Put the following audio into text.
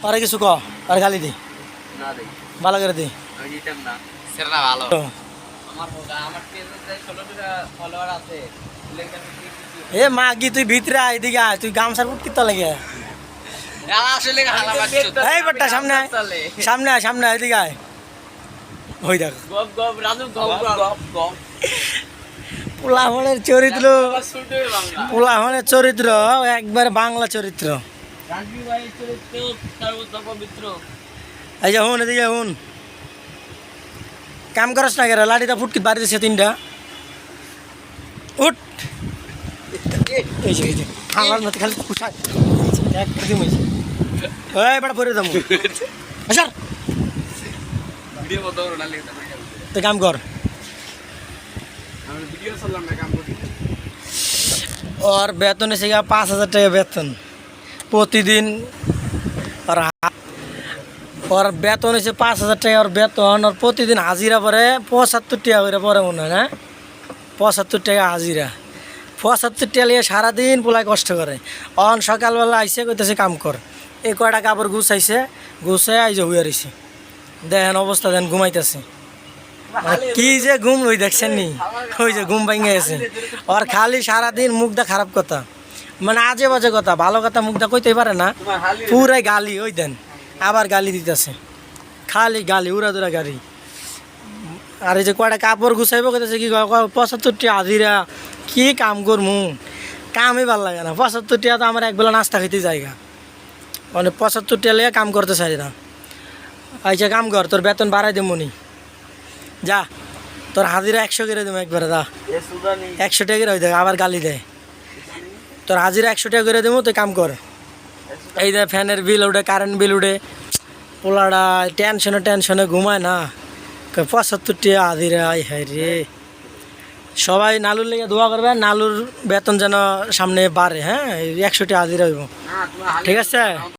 আরে কিছু ক আর গালি দি না দেই ভালো করে দি আমি দিতাম না সেরা ভালো আমার পেজে 16টা ফলোয়ার আছে এ মা কি তুই ভিতরে আয় এদিকে আয় তুই গামছার ফুট কিতা লাগে আসলে হালা বাচ্চা এই বেটা সামনে আয় সামনে আয় এদিকে আয় ওই দেখ গপ গপ রাজু গপ গপ পোলাহনের চরিত্র পোলাহনের চরিত্র একবার বাংলা চরিত্র রাজু ভাই চরিত্র সর্বত পবিত্র এই যে হুন এদিকে হুন কাম করস না কেরা লাঠিটা ফুটকি বাড়ি দিছে 3টা উঠ এই যে হালার মত খালি কুছায় এক দিম এই বড় পরে দাম আচ্ছা ভিডিও বন্ধ করো না লেখা তো কাম কর আমি ভিডিও চালাম না কাম করি और वेतन से 5,000 টাকা বেতন প্রতিদিন और বেতন হচ্ছে 5,000 টাকা और বেতন और প্রতিদিন হাজিরা পরে 75 টাকা করে পরে মনে হয় না 75 টাকা হাজিরা 75 টাকা নিয়ে সারাদিন পোলায় কষ্ট করে অন সকালবেলা আইসে কইতেছে কাম কর এই কয়টা কাপড় গুছাইছে গুছাই আইসে হুইয়া রইছে দেখেন অবস্থা দেন ঘুমাইতেছে কি যে ঘুম ওই দেখছেন নি ওই যে ঘুম ভেঙে গেছে আর খালি সারাদিন মুখটা খারাপ কথা মানে আজে বাজে কথা ভালো কথা মুখটা কইতেই পারে না পুরাই গালি ওই দেন আবার গালি দিতেছে খালি গালি উড়াদুরা গাড়ি আর এই যে কয়টা কাপড় গুছাইব কইতেছে কি 75 টাকা হাজিরা কি কাম করমু কামই ভাল লাগে না 75 টাকা তো আমার একবেলা নাস্তা খাইতে জায়গা মানে 75 টাকা লিয়ে কাম করতে চাই না আচ্ছা কাম কর তোর বেতন বাড়াই দেবো নি যা তোর হাজিরা 100 করে দেবো একবারে দা 100 টাকা করে দেয় আবার গালি দেয় তোর হাজিরা 100 টাকা করে দেবো তুই কাম কর এই দে ফ্যানের বিল উঠে কারেন্ট বিল উঠে পোলাটা টেনশনে ঘুমায় না 75 টাকা হাজিরা হাই রে সবাই নালুর লেগে দোয়া করবে নালুর বেতন যেন সামনে বাড়ে হ্যাঁ 100 টাকা হাজিরা হইব ঠিক আছে।